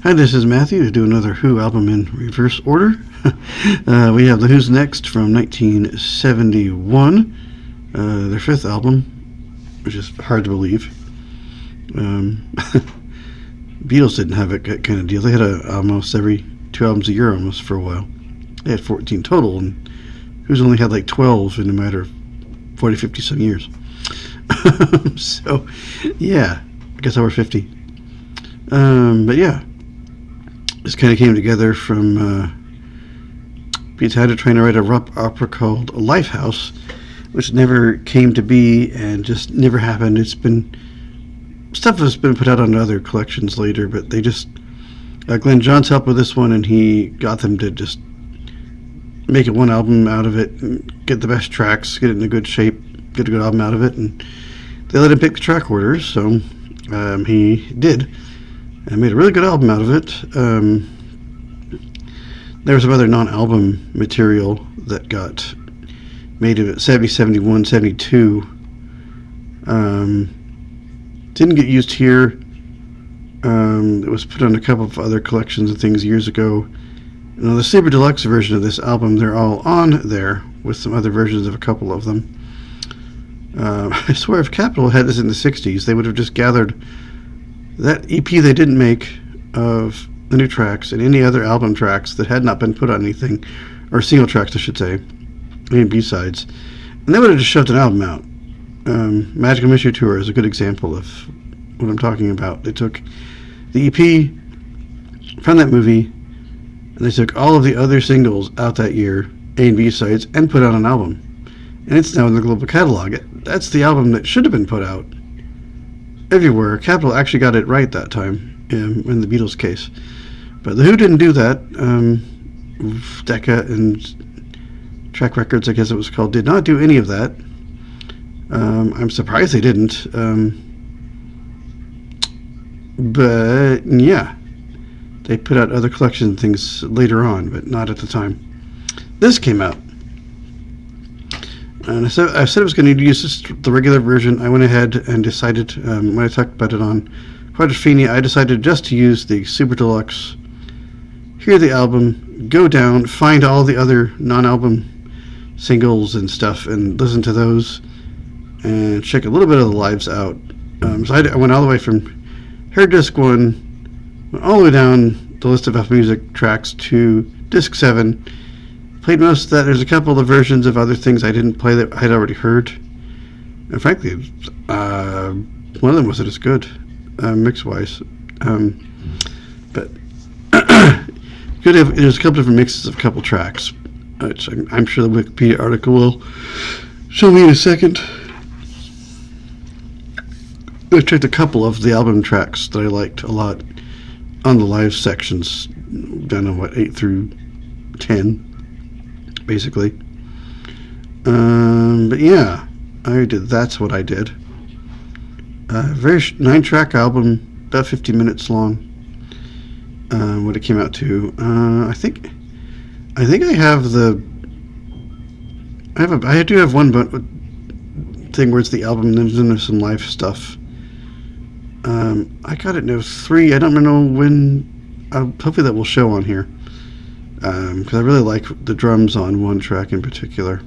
Hi, this is Matthew to do another Who album in reverse order. We have the Who's Next from 1971, their fifth album, which is hard to believe. Beatles didn't have that kind of deal. They had almost every 2 albums a year almost for a while. They had 14 total, and Who's only had like 12 in a matter of 40, 50 some years. So, yeah, I guess over 50. But yeah, this kind of came together from Pete's had trying to write a rock opera called Lifehouse, which never came to be and just never happened. It's been stuff that's been put out on other collections later, but they just Glenn Johns helped with this one, and he got them to just make it one album out of it and get the best tracks, get it in a good shape, get a good album out of it, and they let him pick the track orders, so he did and made a really good album out of it. There was some other non-album material that got made in 70, 71, 72. Didn't get used here. It was put on a couple of other collections and things years ago. Now, the Super Deluxe version of this album, they're all on there with some other versions of a couple of them. I swear if Capitol had this in the 60s, they would have just gathered that EP they didn't make of the new tracks and any other album tracks that had not been put on anything, or single tracks I should say, and B-sides, and they would have just shoved an album out. Magical Mystery Tour is a good example of what I'm talking about. They took the EP from that movie and they took all of the other singles out that year, A and B sides, and put out an album. And it's now in the global catalog. That's the album that should have been put out everywhere. Capitol actually got it right that time in the Beatles case. But the Who didn't do that. Decca and Track Records, I guess it was called, did not do any of that. I'm surprised they didn't. But yeah, they put out other collection things later on, but not at the time. This came out, and I said I was going to use the regular version. I went ahead and decided, when I talked about it on Quadrophenia, I decided just to use the Super Deluxe, hear the album, go down, find all the other non-album singles and stuff, and listen to those, and check a little bit of the lives out. So I went all the way from Heard Disc 1, went all the way down the list of Apple Music tracks to Disc 7. Played most of that. There's a couple of the versions of other things I didn't play that I had already heard. And frankly, one of them wasn't as good, mix-wise. But there's a couple different mixes of a couple tracks, which I'm sure the Wikipedia article will show me in a second. I checked a couple of the album tracks that I liked a lot on the live sections, down to 8 through 10, basically. But yeah, that's what I did. Very 9-track album, about 50 minutes long. What it came out to. I think I have I do have one thing where it's the album and then there's some live stuff. I got it in 03. I don't know when. Hopefully that will show on here, because I really like the drums on one track in particular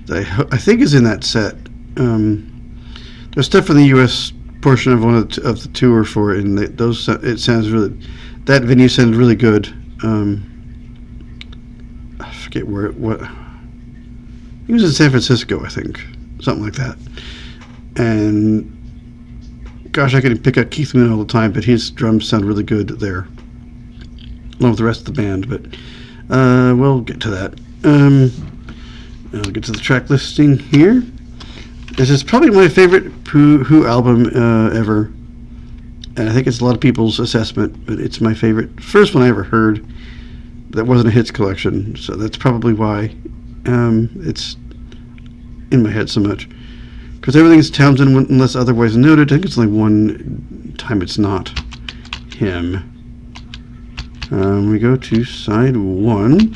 that I think is in that set. There's stuff from the U.S. portion of one of the tour for it, and it sounds really. That venue sounded really good. I forget what. He was in San Francisco, I think, something like that, and. Gosh, I could pick up Keith Moon all the time, but his drums sound really good there, along with the rest of the band. But we'll get to that. I'll get to the track listing here. This is probably my favorite Who album ever, and I think it's a lot of people's assessment, but it's my favorite. First one I ever heard that wasn't a hits collection, so that's probably why it's in my head so much. Because everything's Townsend unless otherwise noted. I think it's only one time it's not him. We go to side 1.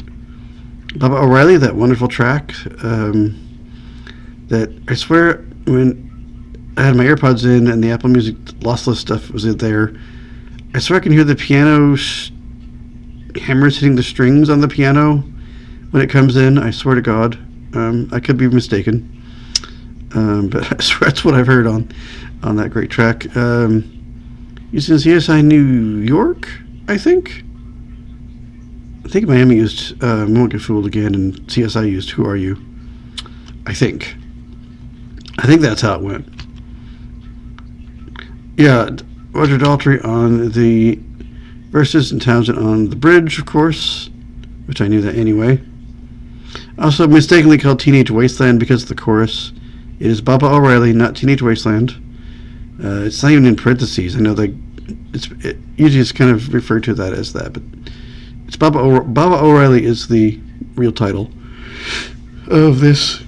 Baba O'Reilly, that wonderful track that I swear when I had my AirPods in and the Apple Music lossless stuff was in there, I swear I can hear the piano hammers hitting the strings on the piano when it comes in. I swear to God. I could be mistaken. But I swear that's what I've heard on that great track. Using CSI New York, I think. I think Miami used Won't Get Fooled Again, and CSI used Who Are You? I think that's how it went. Yeah, Roger Daltrey on the verses and Townsend on the bridge, of course, which I knew that anyway. Also mistakenly called Teenage Wasteland because of the chorus. It is Baba O'Reilly, not Teenage Wasteland. It's not even in parentheses. I know it usually is kind of referred to that as that, but it's Baba O'Reilly is the real title of this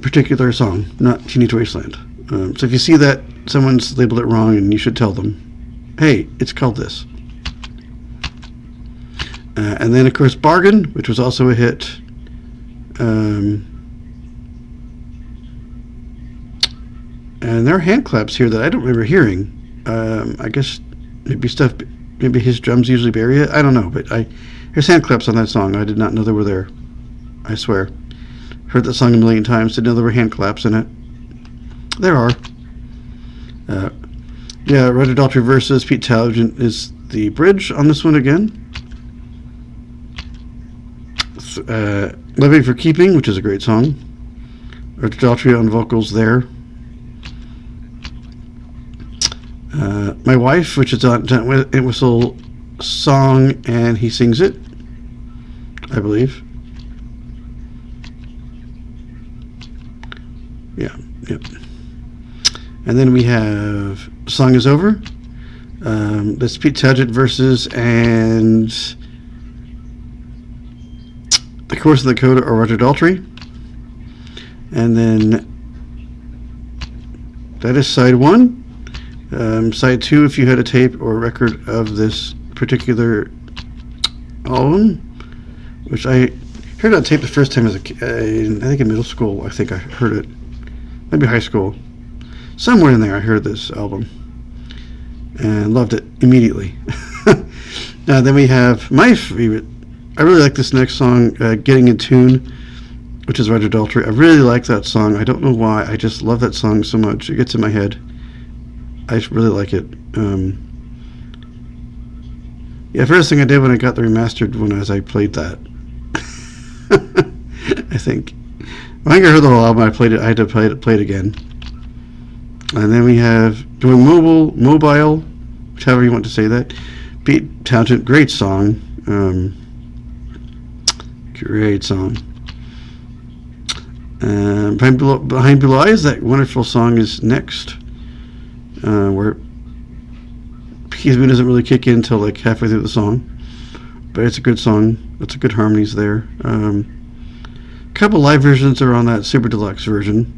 particular song, not Teenage Wasteland. So if you see that someone's labeled it wrong, and you should tell them, hey, it's called this. And then, of course, Bargain, which was also a hit. And there are hand claps here that I don't remember hearing. I guess maybe his drums usually bury it. I don't know, but there's hand claps on that song. I did not know they were there. I swear. Heard that song a million times. Didn't know there were hand claps in it. There are. Yeah, Roger Daltrey versus Pete Townshend is the bridge on this one again. Living for Keeping, which is a great song. Roger Daltrey on vocals there. My Wife, which is on Whistle song, and he sings it, I believe. Yeah, yep. And then we have Song Is Over. That's Pete Townshend versus, and the chorus of the coda are Roger Daltrey. And then that is side one. Side two, if you had a tape or a record of this particular album, which I heard on tape the first time as I think in middle school. I think I heard it, maybe high school, somewhere in there. I heard this album and loved it immediately. Then we have my favorite. I really like this next song, "Getting in Tune," which is Roger Daltrey. I really like that song. I don't know why. I just love that song so much. It gets in my head. I just really like it. Yeah, first thing I did when I got the remastered one was I played that. I think. When I heard the whole album, I played it. I had to play it again. And then we have doing mobile, however you want to say that. Pete Townshend, great song. Great song. Behind Blue Eyes, that wonderful song is next. Where Keith Moon doesn't really kick in until like halfway through the song, but it's a good song. It's a good harmonies there. A couple live versions are on that super deluxe version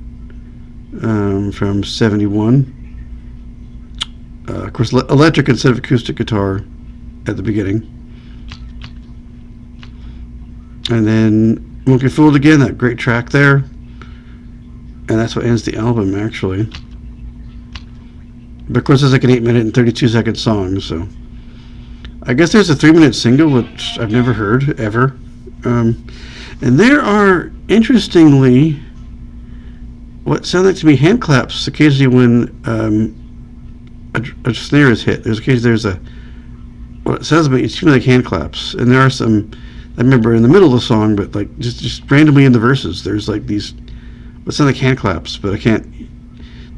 from '71. Of course, electric instead of acoustic guitar at the beginning, and then Won't Get Fooled Again. That great track there, and that's what ends the album actually. But of course, it's like an 8-minute and 32-second song, so I guess there's a 3-minute single, which I've never heard, ever. And there are, interestingly, what sound like to me hand claps occasionally when a snare is hit. There's it sounds to me, it's like hand claps. And there are some, I remember in the middle of the song, but like just randomly in the verses, there's like these, what sound like hand claps, but I can't.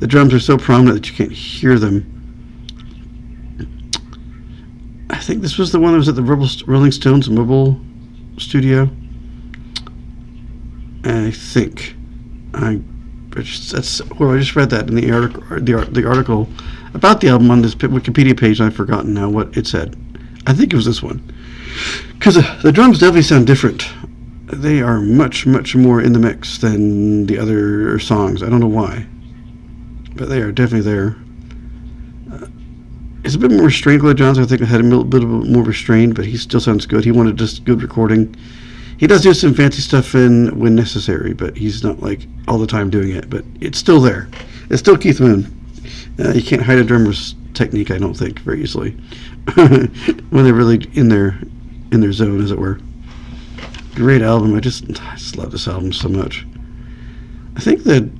The drums are so prominent that you can't hear them. I think this was the one that was at the Rolling Stones mobile studio. I think. I just read that in the article about the album on this Wikipedia page, and I've forgotten now what it said. I think it was this one. Because the drums definitely sound different. They are much, much more in the mix than the other songs. I don't know why. But they are definitely there. It's a bit more restrained. Glenn Johnson, I think, had a bit more restrained, but he still sounds good. He wanted just good recording. He does do some fancy stuff when necessary, but he's not like all the time doing it. But it's still there. It's still Keith Moon. You can't hide a drummer's technique, I don't think, very easily. When they're really in their zone, as it were. Great album. I just love this album so much. I think the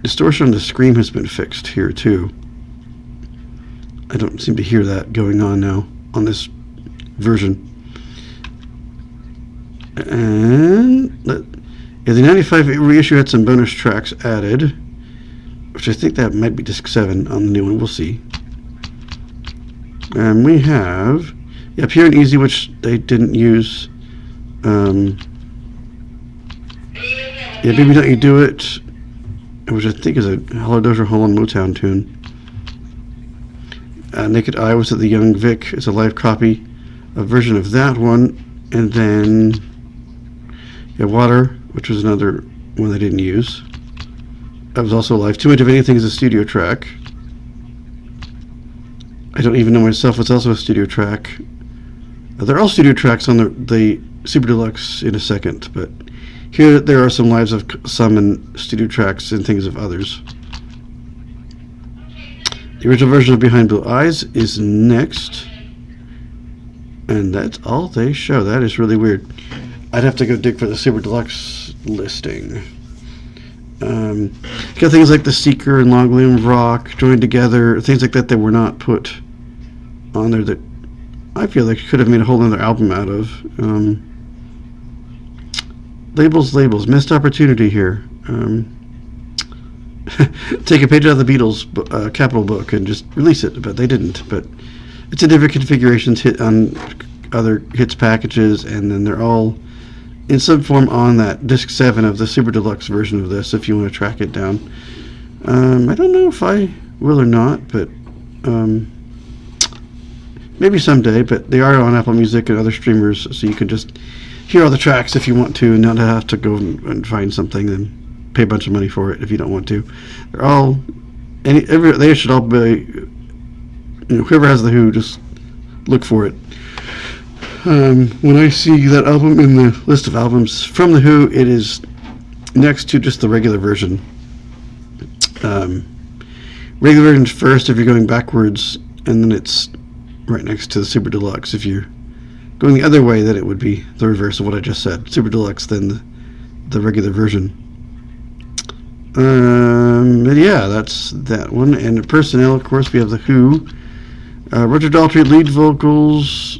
distortion on the scream has been fixed here too. I don't seem to hear that going on now on this version. And the 95 reissue had some bonus tracks added, which I think that might be disc 7 on the new one. We'll see. And we have Pure and Easy, which they didn't use. Baby Don't You Do It, which I think is a Hollow Dozier Hole and Motown tune. Naked Eye was at the Young Vic. It's a live copy, a version of that one. And then Water, which was another one they didn't use. That was also live. Too Much of Anything is a studio track. I don't even know myself what's also a studio track. They're all studio tracks on the Super Deluxe in a second, but here there are some lives of some and studio tracks and things of others. The original version of Behind Blue Eyes is next, and that's all they show. That is really weird. I'd have to go dig for the Super Deluxe listing. Got things like The Seeker and Long Live Rock joined together, things like that were not put on there that I feel like could have made a whole other album out of. Labels, missed opportunity here. Take a page out of the Beatles Capitol book and just release it, but they didn't. But it's in different configurations, hit on other hits packages, and then they're all in some form on that disc 7 of the Super Deluxe version of this, if you want to track it down. I don't know if I will or not, but maybe someday. But they are on Apple Music and other streamers, so you can just hear all the tracks if you want to, and not have to go and find something and pay a bunch of money for it if you don't want to. They're all, they should all be, whoever has the Who, just look for it. When I see that album in the list of albums from the Who, it is next to just the regular version. Regular version's first if you're going backwards, and then it's right next to the Super Deluxe. If you're going the other way, then it would be the reverse of what I just said. Super Deluxe, then the regular version. But yeah, that's that one. And personnel, of course, we have the Who. Roger Daltrey, lead vocals.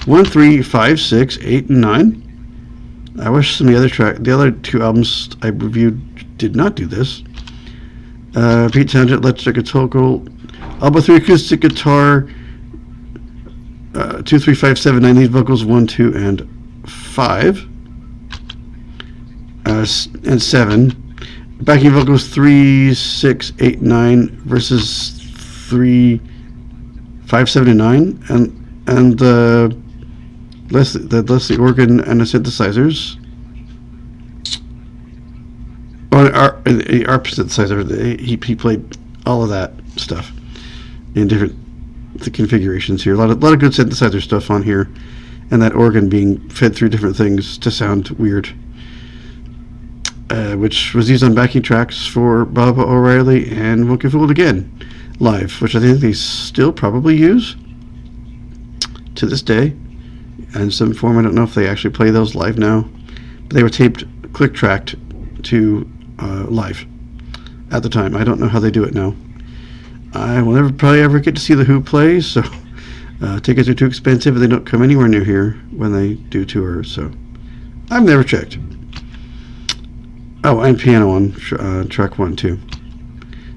1, 3, 5, 6, 8, and 9. I wish some of the other two albums I reviewed did not do this. Pete Townshend, electric vocal. Alba 3 acoustic guitar. 2, 3, 5, 7, 9 lead vocals. 1, 2, and 5. And 7. Backing vocals 3, 6, 8, 9 versus 3, 5, 7, and 9. And the Leslie organ and the synthesizers. Our synthesizer, he played all of that stuff in different configurations here. A lot of good synthesizer stuff on here, and that organ being fed through different things to sound weird, which was used on backing tracks for Baba O'Reilly and Won't Get Fooled Again live, which I think they still probably use to this day in some form. I don't know if they actually play those live now, but they were click tracked to live at the time. I don't know how they do it now. I will probably ever get to see the Who play, so tickets are too expensive and they don't come anywhere near here when they do tours, so I've never checked. Oh, and piano on track 1 too.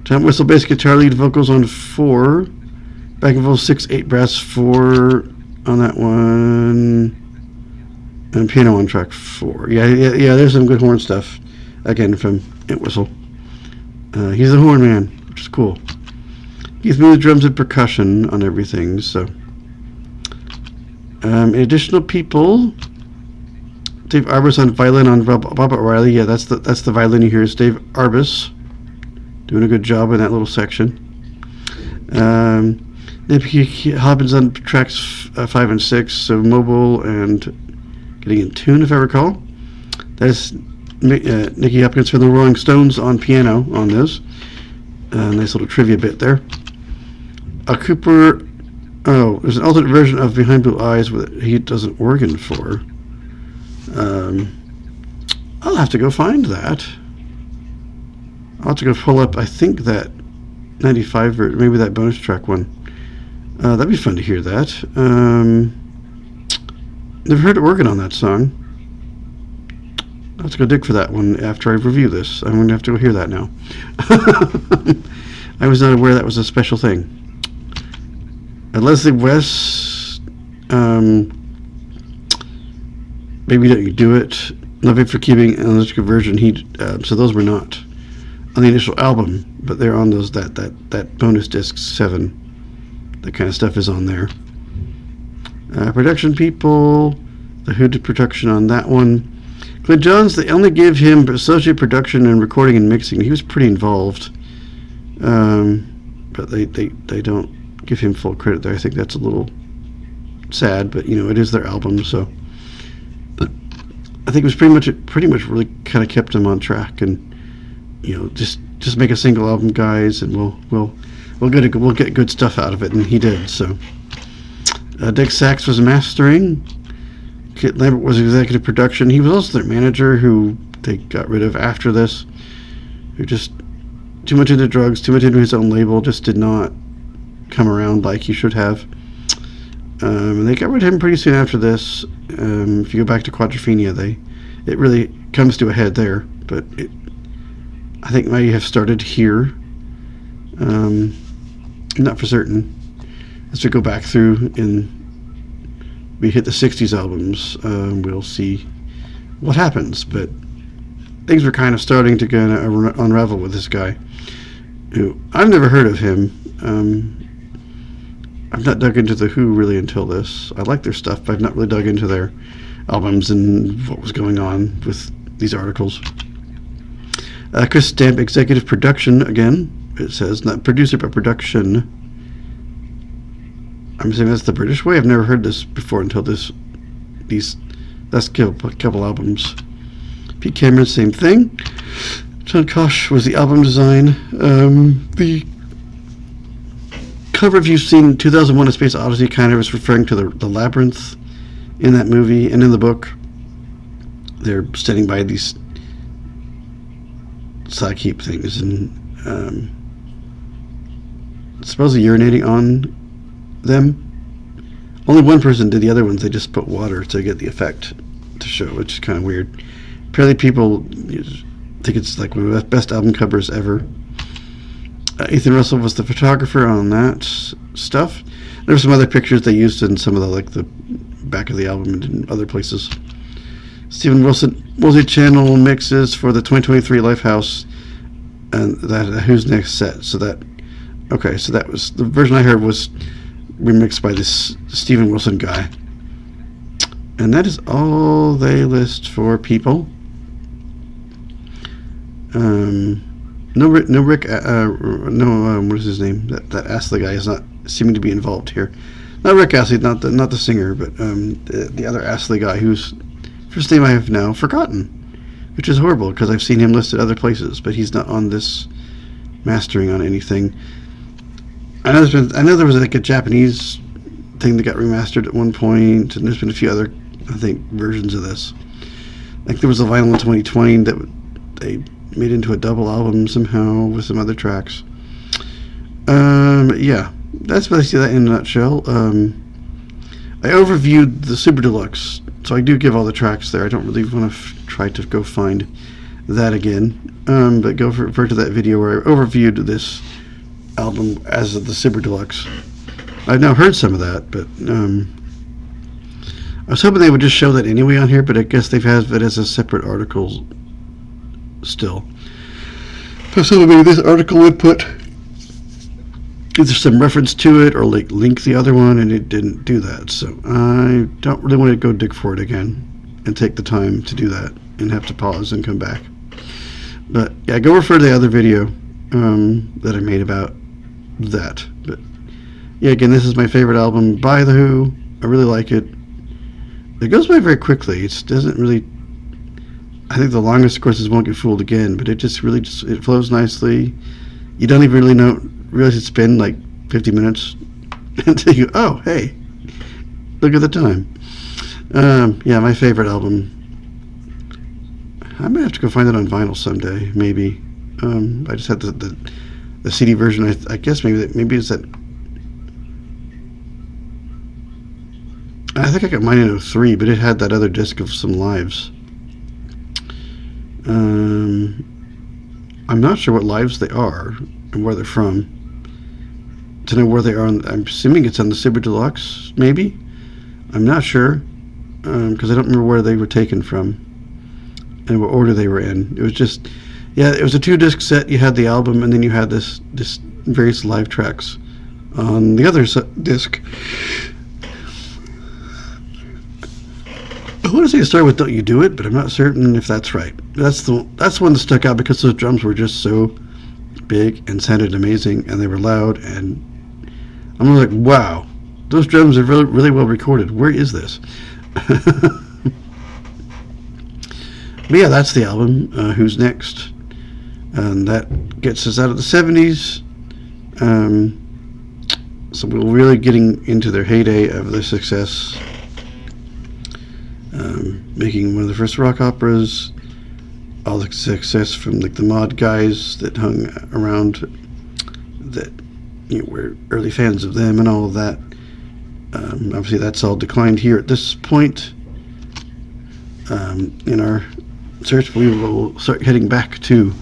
Tom whistle, bass guitar, lead vocals on 4, backing vocals 6, 8, brass 4 on that one, and piano on track 4. Yeah. There's some good horn stuff again from Entwistle. He's a horn man, which is cool. He's moved drums and percussion on everything. So, additional people. Dave Arbus on violin on Baba O'Reilly. Yeah, that's the violin you hear is Dave Arbus doing a good job in that little section. Nicky Hobbins on tracks 5 and 6, so mobile and getting in tune, if I recall. That's Nicky Hopkins from the Rolling Stones on piano on this. Nice little trivia bit there. Cooper. Oh, there's an alternate version of Behind Blue Eyes that he does an organ for. I'll have to go find that. I'll have to go pull up, I think, that 95, or maybe that bonus track one. That'd be fun to hear that. Never heard organ on that song. I'll have to go dig for that one after I review this. I'm going to have to go hear that now. I was not aware that was a special thing. Leslie West, Maybe Don't You Do It, Love It for Keeping, and Electric Version. So those were not on the initial album, but they're on those that bonus disc 7. That kind of stuff is on there. Production people, the Who did production on that one. Clint Johns, they only give him associate production and recording and mixing. He was pretty involved, but they don't give him full credit there. I think that's a little sad, but it is their album, so. But I think it was pretty much really kind of kept him on track, and just make a single album, guys, and we'll get good stuff out of it, and he did. So Dick Sachs was mastering. Kit Lambert was executive production. He was also their manager, who they got rid of after this, who just too much into drugs, too much into his own label, just did not come around like he should have. And they got rid of him pretty soon after this. If you go back to Quadrophenia, it really comes to a head there, but I think might have started here. Not for certain. As we go back through and we hit the 60s albums, we'll see what happens. But things were kind of starting to kind of unravel with this guy, who I've never heard of him. I've not dug into the Who really until this. I like their stuff, but I've not really dug into their albums and what was going on with these articles. Chris Stamp, executive production, again, it says, not producer, but production. I'm assuming that's the British way. I've never heard this before until these last couple albums. Pete Cameron, same thing. John Kosh was the album design. The cover, if you've seen 2001: A Space Odyssey, kind of is referring to the labyrinth in that movie, and in the book, they're standing by these sock heap things and supposedly urinating on them. Only one person did. The other ones, they just put water to get the effect to show, which is kind of weird. Apparently people think it's like one of the best album covers ever. Ethan Russell was the photographer on that stuff. There were some other pictures they used in some of the back of the album and in other places. Stephen Wilson multi-channel mixes for the 2023 Lifehouse and that Who's Next set. So that was the version I heard was remixed by this Stephen Wilson guy. And that is all they list for people. What is his name? That Astley guy is not seeming to be involved here. Not Rick Astley, not the singer, but the other Astley guy whose first name I have now forgotten, which is horrible because I've seen him listed other places, but he's not on this mastering on anything. I know there was like a Japanese thing that got remastered at one point, and there's been a few other, I think, versions of this. Like there was a vinyl in 2020 that they made into a double album somehow with some other tracks. Yeah, that's what I see that in a nutshell. I overviewed the Super Deluxe, so I do give all the tracks there. I don't really want to try to go find that again, but go refer to that video where I overviewed this album as the Super Deluxe. I've now heard some of that, but I was hoping they would just show that anyway on here, but I guess they've had it as a separate article still. So maybe this article would put either some reference to it or like link the other one, and it didn't do that. So I don't really want to go dig for it again and take the time to do that and have to pause and come back. But yeah, go refer to the other video that I made about that. But yeah, again, this is my favorite album by The Who. I really like it. It goes by very quickly. It doesn't really, I think the longest, of course, is Won't Get Fooled Again, but it just really it flows nicely. You don't even really realize it's been like 50 minutes until you, oh, hey, look at the time. Yeah, my favorite album. I might have to go find it on vinyl someday, maybe. I just had the CD version. I guess maybe it's that. I think I got mine in 03, but it had that other disc of some lives. I'm not sure what lives they are and where they're from. To know where they are, I'm assuming it's on the Super Deluxe, maybe. I'm not sure, because I don't remember where they were taken from and what order they were in. It was just, yeah, it was a 2-disc set. You had the album, and then you had this various live tracks on the other disc. I want to say to start with "Don't You Do It," but I'm not certain if that's right. That's the one that stuck out because those drums were just so big and sounded amazing, and they were loud, and I'm like, wow, those drums are really, really well recorded. Where is this? But yeah, that's the album. Who's Next? And that gets us out of the 70s. So we're really getting into their heyday of their success. Making one of the first rock operas, all the success from like the mod guys that hung around, that were early fans of them and all of that. Obviously, that's all declined here at this point in our search. We will start heading back to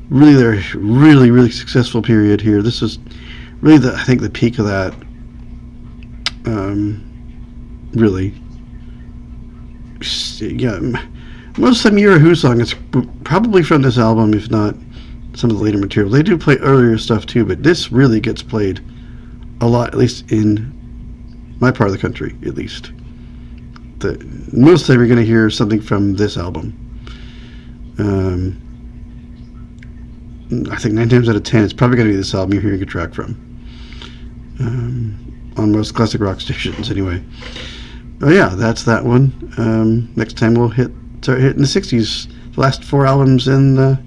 really their really, really successful period here. This is really I think the peak of that. Really. Yeah, most of the You're a Who song is probably from this album, if not some of the later material. They do play earlier stuff too, but this really gets played a lot, at least in my part of the country, at least. Most of the time you're going to hear something from this album. I think 9 times out of 10 it's probably going to be this album you're hearing a track from. On most classic rock stations, anyway. Oh yeah, that's that one. Next time we'll start hitting the 60s. The last 4 albums in the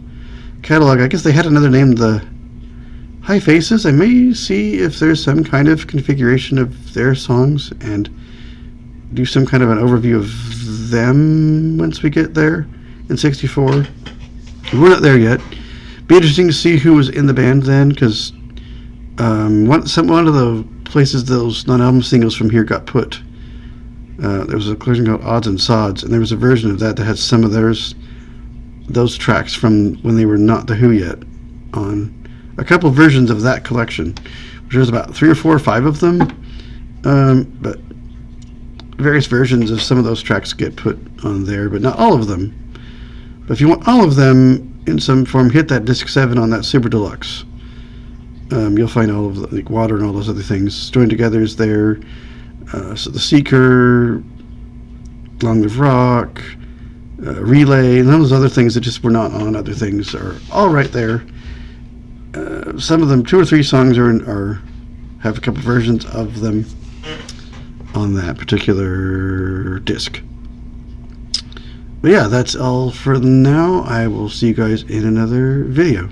catalog. I guess they had another name, the High Faces. I may see if there's some kind of configuration of their songs and do some kind of an overview of them once we get there in 64. We're not there yet. Be interesting to see who was in the band then, because one of the places those non-album singles from here got put. There was a collection called Odds and Sods, and there was a version of that had some of those tracks from when they were not the Who yet on a couple of versions of that collection, which was about 3 or 4 or 5 of them, but various versions of some of those tracks get put on there, but not all of them. But if you want all of them in some form, hit that disc 7 on that Super Deluxe. You'll find all of the, like Water and all those other things. Joined Together is there. So The Seeker, Long Live Rock, Relay, and those other things that just were not on other things are all right there. Some of them, 2 or 3 songs have a couple versions of them on that particular disc. But yeah, that's all for now. I will see you guys in another video.